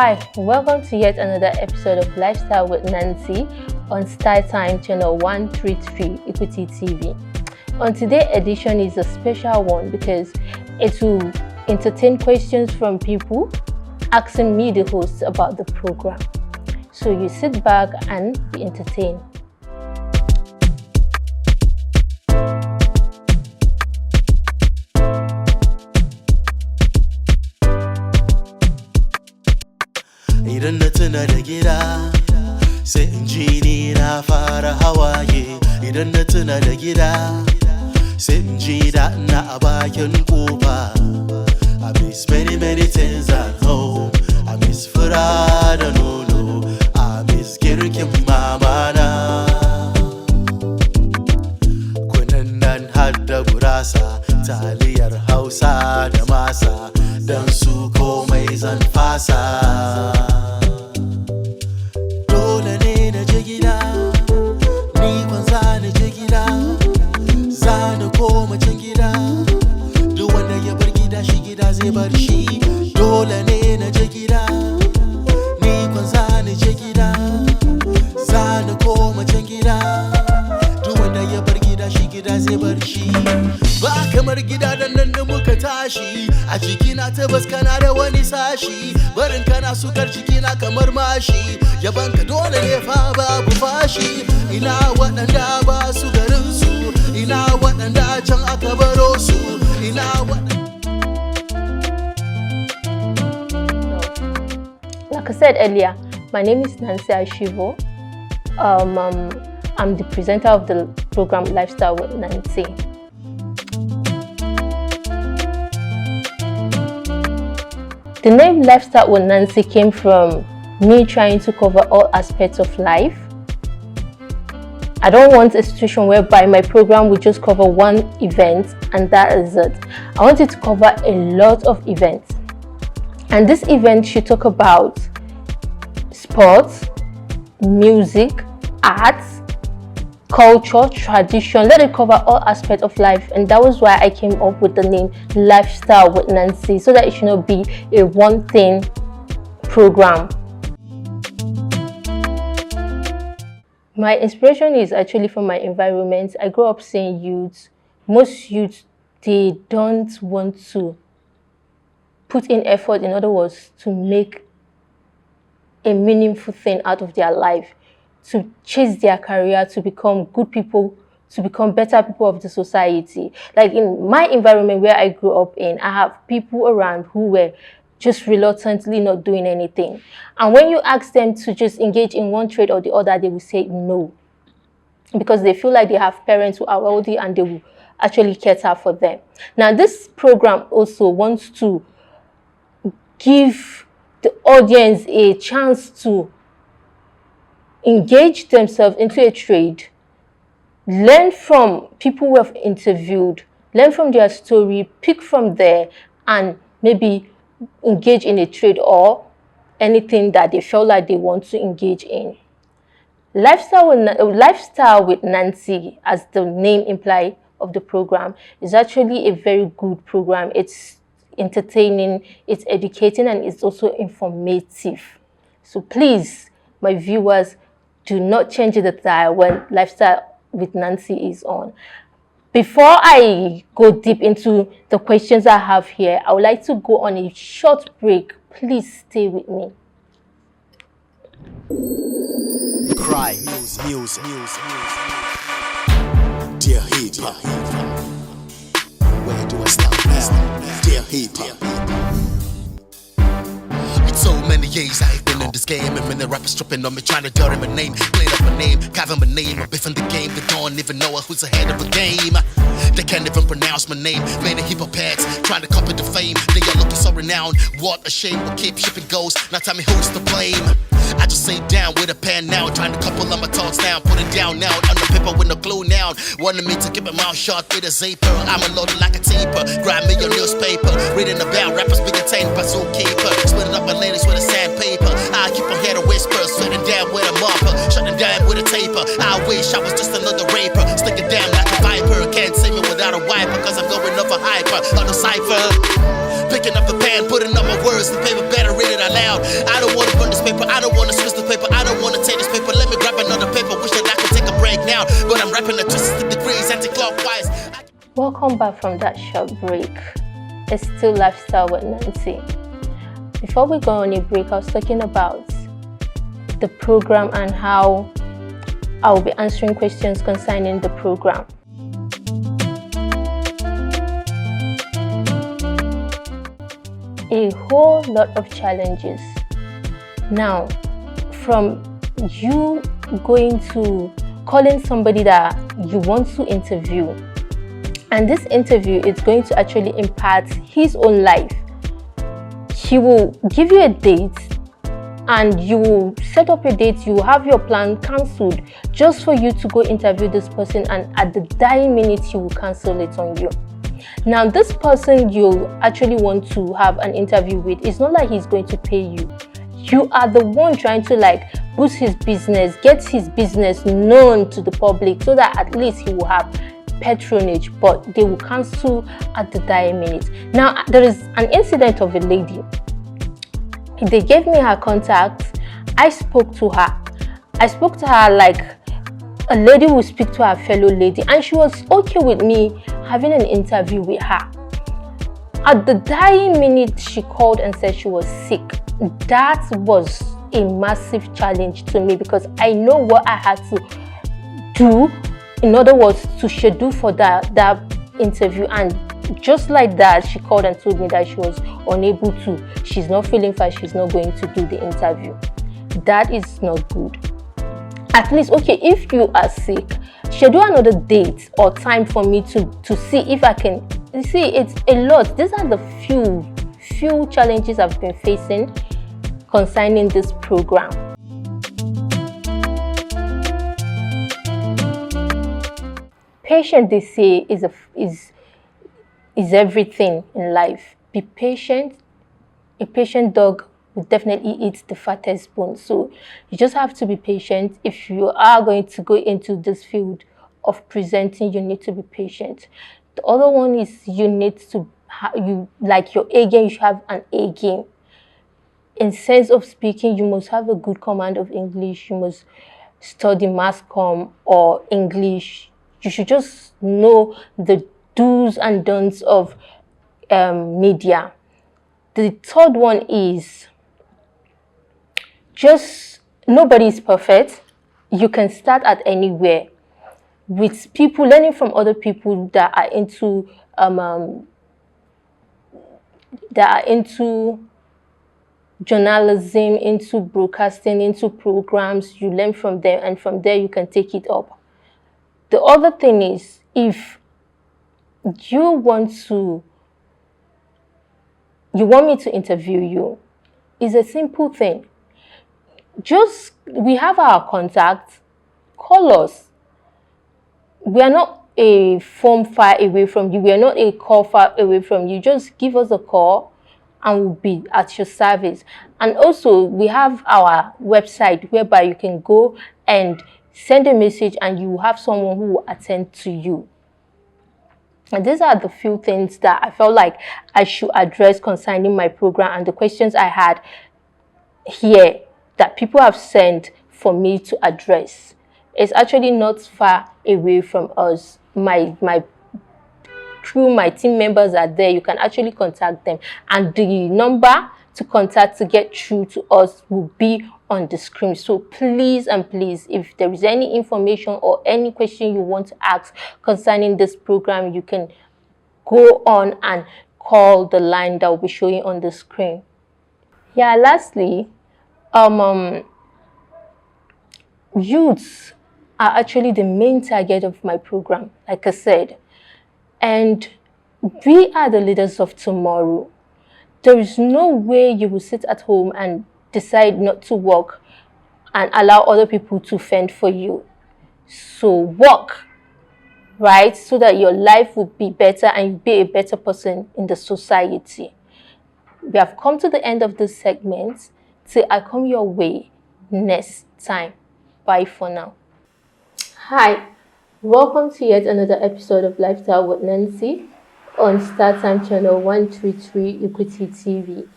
Hi, welcome to yet another episode of Lifestyle with Nancy on Star Time channel 133 Equity TV. On today's edition is a special one because it will entertain questions from people asking me, the host, about the program. So you sit back and be entertained. Idan na tuna da gida sai in ji ni na fara hawaye. Idan na tuna da gida sai in ji da ina a bakin kofa. I miss many things at home. I miss fura da nono. I miss girkin mama na. Kunan nan har da gurasa, taliyar Hausa da masa, dan su komai zan fasa. Zai bar shi dole ne na je gida, ni kwan za ni je gida, za ni koma can gida. Duk wanda ya bar gida shi gida zai bar shi. Ba kamar gida da nan da muka tashi, a jikina tabbas kana da wani sashi, barin kana sukar jikina kamar mashi, yabanka dole ne fa babu fashi. Ina waɗanda ba su garin su, ina waɗanda can aka baro su, ina waɗanda. Like I said earlier, my name is Nancy Ashivo. I'm the presenter of the program Lifestyle with Nancy. The name Lifestyle with Nancy came from me trying to cover all aspects of life. I don't want a situation whereby my program will just cover one event and that is it. I want it to cover a lot of events. And this event should talk about sports, music, arts, culture, tradition. Let it cover all aspects of life, and that was why I came up with the name Lifestyle with Nancy, so that it should not be a one thing program. My inspiration is actually from my environment. I grew up seeing youths. Most youths, they don't want to put in effort, in other words, to make a meaningful thing out of their life, to chase their career, to become good people, to become better people of the society. Like in my environment where I grew up in, I have people around who were just reluctantly not doing anything. And when you ask them to just engage in one trade or the other, they will say no, because they feel like they have parents who are wealthy and they will actually cater for them. Now, this program also wants to give the audience a chance to engage themselves into a trade, learn from people who have interviewed, learn from their story, pick from there, and maybe engage in a trade or anything that they feel like they want to engage in. Lifestyle with Nancy, as the name implies of the program, is actually a very good program. It's entertaining, it's educating, and it's also informative. So please, my viewers, do not change the dial when Lifestyle with Nancy is on. Before I go deep into the questions I have here, I would like to go on a short break. Please stay with me. Cry, music. Dear hip hop, where do I start now? Dear hip hop. It's so many years I've been in this game, and when the rappers tripping on me, trying to dirty my name, clean up my name, cover my name, I'm biffing the game. They don't even know who's ahead of the game. They can't even pronounce my name. Many hip hop heads trying to copy the fame. They are looking so renowned. What a shame. We'll keep shipping goals. Now tell me who's to blame. I just sit down with a pen now, trying to couple of my thoughts down, put it down now on the paper with no glue now. Wanted me to keep my mouth shut with a zipper. I'm unloaded like a taper. Grab me your newspaper, reading about rappers being detained by zookeeper. Splitting up my ladies with a sandpaper. I keep on head to whisper, sweating down with a mopper, shutting down with a taper. I wish I was just another raper, sticking down like a viper. Can't see me without a wiper, cause I'm going over hyper on the cipher. Picking up the pen, putting up my words, the paper better read it out loud. I don't wanna burn this paper, I don't wanna switch the paper, I don't wanna take this paper. Let me grab another paper. Wish that I could take a break now, but I'm rapping at 260 degrees anti-clockwise. Welcome back from that short break. It's still Lifestyle with Nancy. Before we go on a break, I was talking about the program and how I will be answering questions concerning the program. A whole lot of challenges. Now, from you going to calling somebody that you want to interview, and this interview is going to actually impact his own life. He will give you a date and you will set up a date, you will have your plan cancelled just for you to go interview this person, and at the dying minute he will cancel it on you. Now this person you actually want to have an interview with, it's not like he's going to pay you. You are the one trying to boost his business, get his business known to the public so that at least he will have patronage, but they will cancel at the dying minute. Now there is an incident of a lady. They gave me her contact. I spoke to her like a lady will speak to her fellow lady, and she was okay with me having an interview with her. At the dying minute she called and said she was sick. That was a massive challenge to me because I know what I had to do, in other words, to schedule for that interview, and just like that she called and told me that she was unable to, she's not feeling fine, she's not going to do the interview. That is not good. At least, okay, if you are sick, schedule another date or time for me to see if I can. You see, it's a lot. These are the few challenges I've been facing concerning this program. Patience, they say, is everything in life. Be patient. A patient dog will definitely eat the fattest bone. So you just have to be patient. If you are going to go into this field of presenting, you need to be patient. The other one is you need to your A game. You should have an A game. In sense of speaking, you must have a good command of English. You must study mass comm or English. You should just know the do's and don'ts of media. The third one is just nobody is perfect. You can start at anywhere with people, learning from other people that are into journalism, into broadcasting, into programs. You learn from them, and from there you can take it up. The other thing is, if you want me to interview you, it's a simple thing. We have our contact, call us. We are not a phone far away from you. We are not a call far away from you. Just give us a call and we'll be at your service. And also, we have our website whereby you can go and send a message and you have someone who will attend to you. And these are the few things that I felt like I should address concerning my program and the questions I had here that people have sent for me to address. It's actually not far away from us. My team members are there. You can actually contact them, and the number to contact to get through to us will be on the screen. So please and please, if there is any information or any question you want to ask concerning this program, you can go on and call the line that will be showing on the screen. Yeah, lastly, youths are actually the main target of my program, like I said, and we are the leaders of tomorrow. There is no way you will sit at home and decide not to work and allow other people to fend for you. So work, right, so that your life will be better and you'll be a better person in the society. We have come to the end of this segment. Till I come your way next time. Bye for now. Hi, welcome to yet another episode of Lifestyle with Nancy on StarTime channel 133 Equity TV.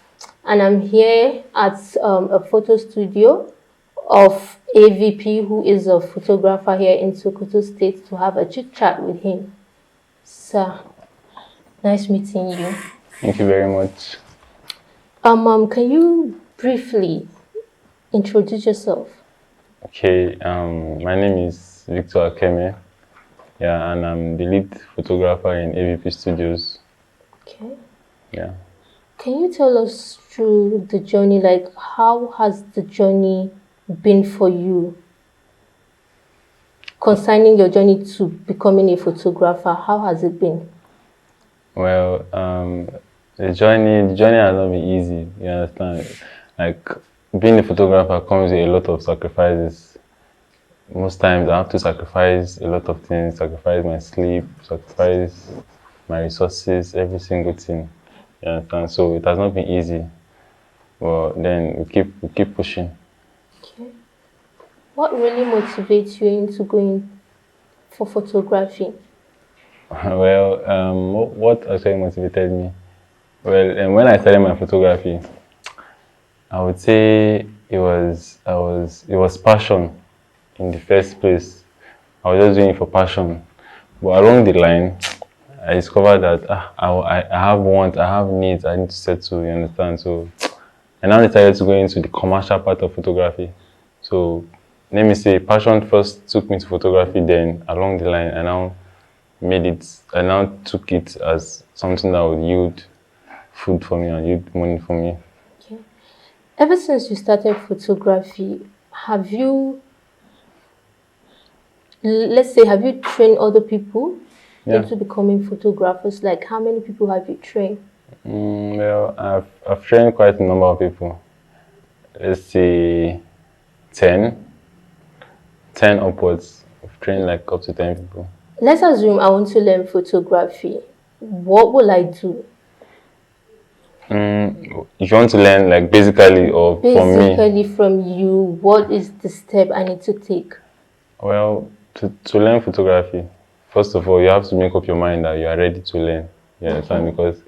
and I'm here at a photo studio of AVP, who is a photographer here in Sokoto State, to have a chit chat with him. Sir, nice meeting you. Thank you very much. Can you briefly introduce yourself? Okay, my name is Victor Akeme. Yeah, and I'm the lead photographer in AVP Studios. Okay. Yeah. Can you tell us through the journey, like how has the journey been for you? Concerning your journey to becoming a photographer, how has it been? Well, the journey has not been easy. You understand? Like being a photographer comes with a lot of sacrifices. Most times I have to sacrifice a lot of things, sacrifice my sleep, sacrifice my resources, every single thing. You understand? So it has not been easy. But then we keep pushing. Okay. What really motivates you into going for photography? Well, what actually motivated me? Well, when I started my photography, I would say it was passion in the first place. I was just doing it for passion, but along the line, I discovered that I have wants, I have needs, I need to settle. You understand? So I now decided to go into the commercial part of photography. So let me say, passion first took me to photography. Then along the line, I now took it as something that would yield food for me and yield money for me. Okay. Ever since you started photography, have you, let's say, have you trained other people Yeah. into becoming photographers? Like, how many people have you trained? Well, I've trained quite a number of people. Let's say 10, 10 upwards. I've trained like up to 10 people. Let's assume I want to learn photography. What will I do? If you want to learn like basically or from me, Basically, from you, what is the step I need to take? well, to learn photography, first of all, you have to make up your mind that you are ready to learn. You understand? Because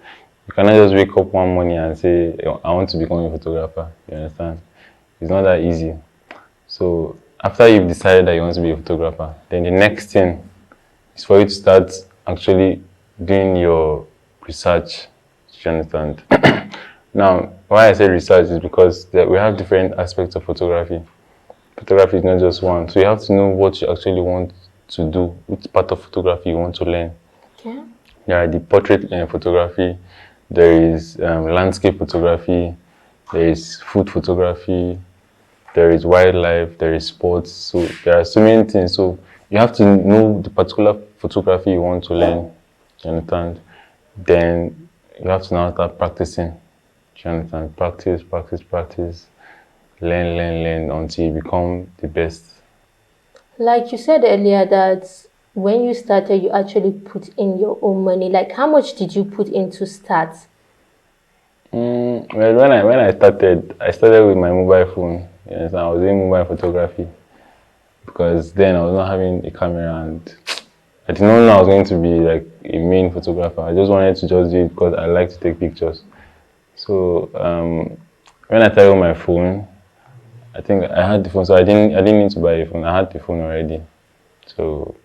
you cannot just wake up one morning and say, I want to become a photographer. You understand? It's not that easy. So after you've decided that you want to be a photographer, then the next thing is for you to start actually doing your research. You understand? Now, why I say research is because we have different aspects of photography. Photography is not just one, so you have to know what you actually want to do, which part of photography you want to learn. Okay. There are the portrait photography, there is landscape photography, there is food photography, there is wildlife, there is sports. So there are so many things. So you have to know the particular photography you want to learn. You understand? Then you have to now start practicing. You understand? Practice, practice, practice. Learn until you become the best. Like you said earlier, that when you started, you actually put in your own money. Like, how much did you put in to start? Well, when I started with my mobile phone. You understand? I was doing mobile photography because then I was not having a camera and I did not know I was going to be like a main photographer. I just wanted to just do it because I like to take pictures. So when I started with my phone, I think I had the phone, so I didn't need to buy a phone. I had the phone already. So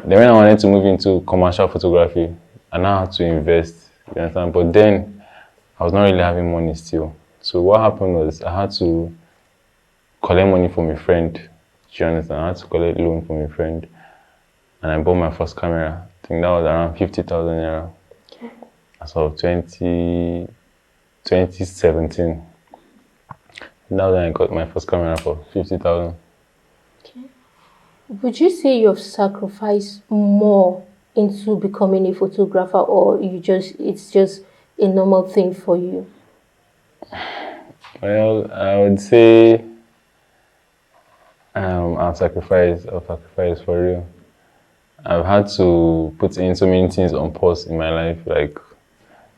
then when I wanted to move into commercial photography, I now had to invest. You understand? But then I was not really having money still. So what happened was I had to collect money from a friend. Do you understand? I had to collect loan from a friend, and I bought my first camera. I think that was around 50,000 naira. As of 2017. That was when I got my first camera for 50,000. Okay. Would you say you've sacrificed more into becoming a photographer, or it's just a normal thing for you? Well, I would say I've sacrificed for real. I've had to put in so many things on pause in my life, like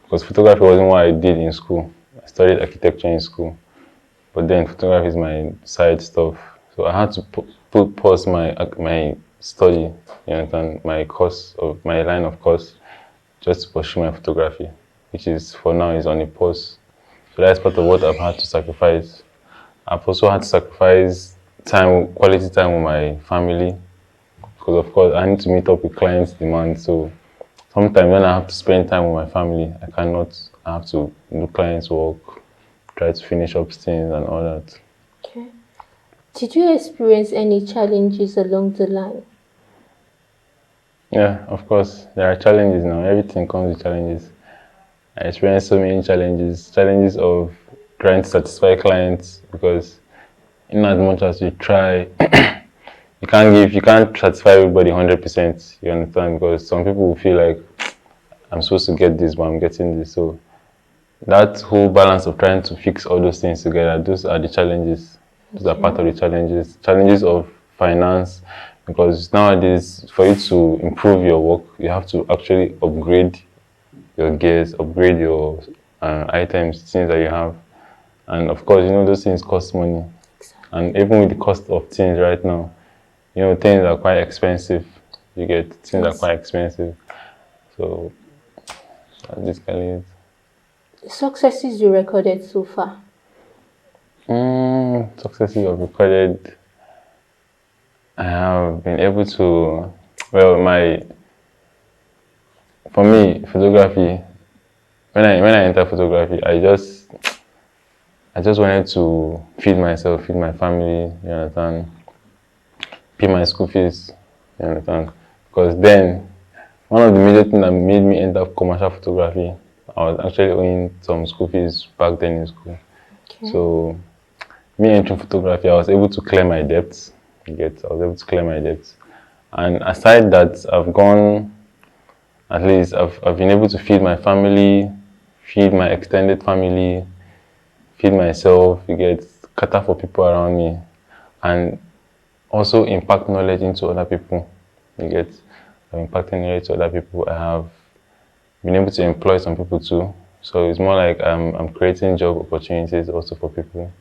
because photography wasn't what I did in school. I studied architecture in school, but then photography is my side stuff. So I had to put pause my study, you understand, my line of course, just to pursue my photography, which is for now is on a pause. So that's part of what I've had to sacrifice. I've also had to sacrifice time, quality time with my family, because of course I need to meet up with clients' demands. So sometimes when I have to spend time with my family, I cannot. I have to do clients' work, try to finish up things and all that. Okay. Did you experience any challenges along the line? Yeah, of course, there are challenges now. Everything comes with challenges. I experienced so many challenges. Challenges of trying to satisfy clients because in as much as you try, you can't satisfy everybody 100%. You understand? Because some people will feel like I'm supposed to get this, but I'm getting this. So that whole balance of trying to fix all those things together, those are the challenges. Those are part of the challenges. Challenges of finance, because nowadays, for you to improve your work, you have to actually upgrade your gears, upgrade your items, things that you have. And of course, those things cost money. And even with the cost of things right now, things are quite expensive. You get things are quite expensive. So that's basically it. Successes you recorded so far? Successes I've recorded. I have been able to, for me, photography. When I enter photography, I just wanted to feed myself, feed my family. You understand? Pay my school fees. You understand? Because then, one of the major things that made me enter commercial photography, I was actually owing some school fees back then in school. Okay. So, me entering photography, I was able to clear my debts. I was able to clear my debts. And aside that, I've been able to feed my family, feed my extended family, feed myself, cater for people around me, and also impact knowledge into other people. I'm impacting knowledge to other people. I have been able to employ some people too. So it's more like I'm creating job opportunities also for people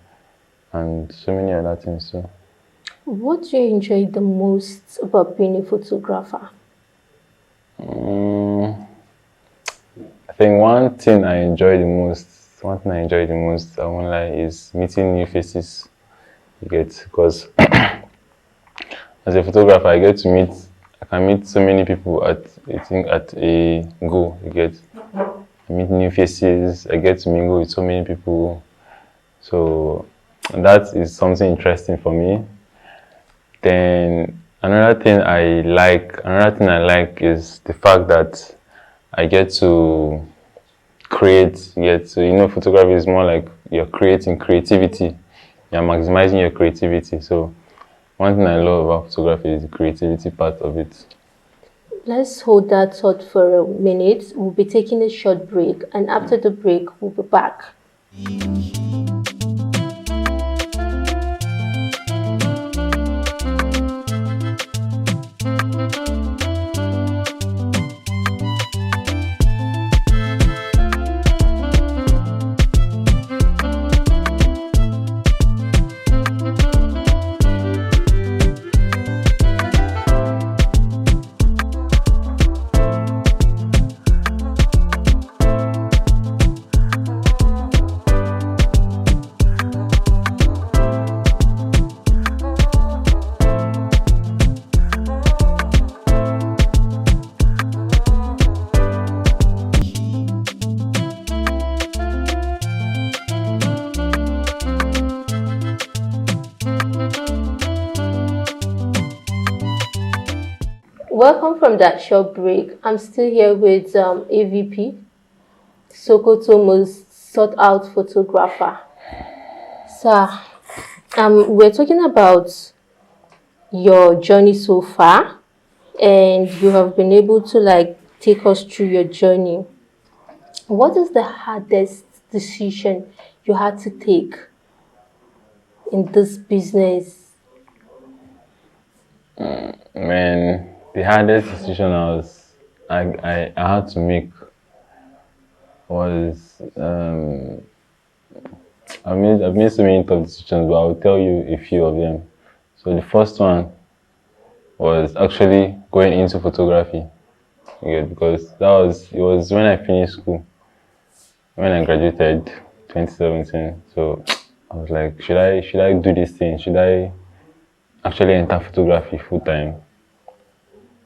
and so many other things too. What do you enjoy the most about being a photographer? I think one thing I enjoy the most, I won't lie, is meeting new faces. Because as a photographer, I can meet so many people at a go. I meet new faces, I get to mingle with so many people. So that is something interesting for me. Then another thing I like is the fact that I get to create. Photography is more like you're creating creativity. You're maximizing your creativity. So one thing I love about photography is the creativity part of it. Let's hold that thought for a minute. We'll be taking a short break, and after the break, we'll be back. Welcome from that short break. I'm still here with AVP, Sokoto most sought out photographer. Sir, we're talking about your journey so far, and you have been able to take us through your journey. What is the hardest decision you had to take in this business? The hardest decision I had to make was I've made so many tough decisions, but I'll tell you a few of them. So the first one was actually going into photography. Because it was when I finished school, when I graduated 2017. So I was like, should I do this thing? Should I actually enter photography full time?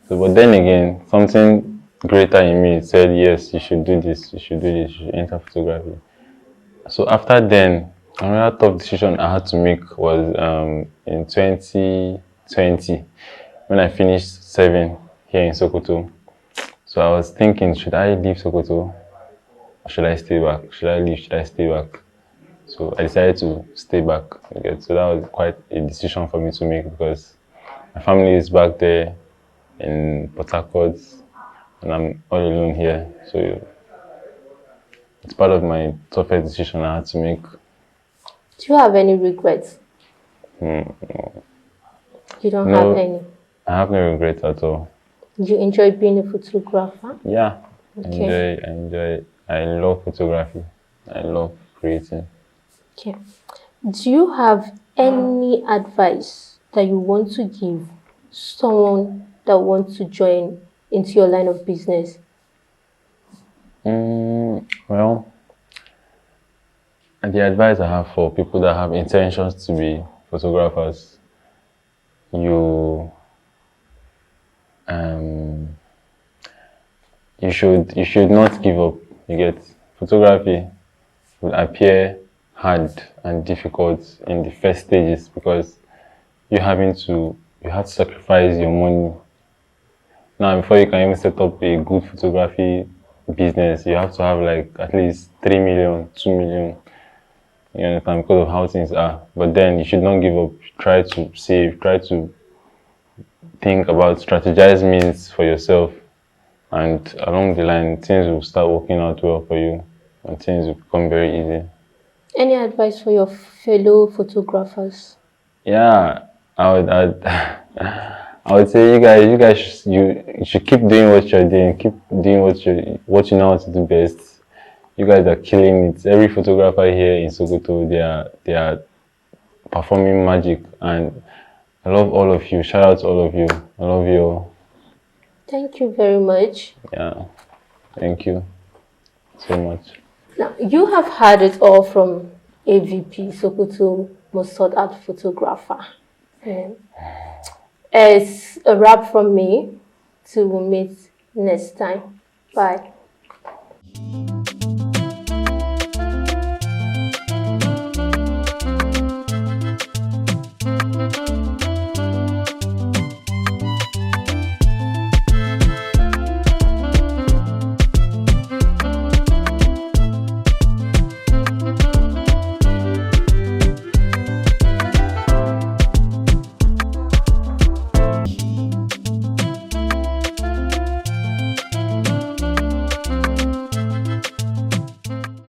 So, but then again, something greater in me said, yes, you should do this. You should do this. You should enter photography. So after then, another tough decision I had to make was in 2020 when I finished 7 here in Sokoto. So I was thinking, should I leave Sokoto or should I stay back? Should I leave? Should I stay back? So I decided to stay back. Okay. So that was quite a decision for me to make because my family is back there in Port Harcourt and I'm all alone here. So it's part of my toughest decision I had to make. Do you have any regrets? No, You don't have any? I have no regrets at all. Do you enjoy being a photographer? Yeah, Okay. I enjoy. I love photography. I love creating. Okay. Do you have any advice that you want to give someone that wants to join into your line of business? Well, the advice I have for people that have intentions to be photographers, you you should not give up. You get photography will appear hard and difficult in the first stages because you have to sacrifice your money. Now before you can even set up a good photography business, you have to have like at least 3 million, 2 million. You understand, because of how things are. But then you should not give up. Try to save, try to think about strategize means for yourself, and along the line things will start working out well for you and things will become very easy. Any advice for your fellow photographers? Yeah, I would say you should keep doing what you're doing, keep doing what you know how to do best. You guys are killing it. Every photographer here in Sokoto, they are performing magic, and I love all of you. Shout out to all of you. I love you all. Thank you very much. Yeah, thank you so much. Now, you have heard it all from AVP, Sokoto most sought out photographer. Mm. It's a wrap from me. Till we meet next time. Bye.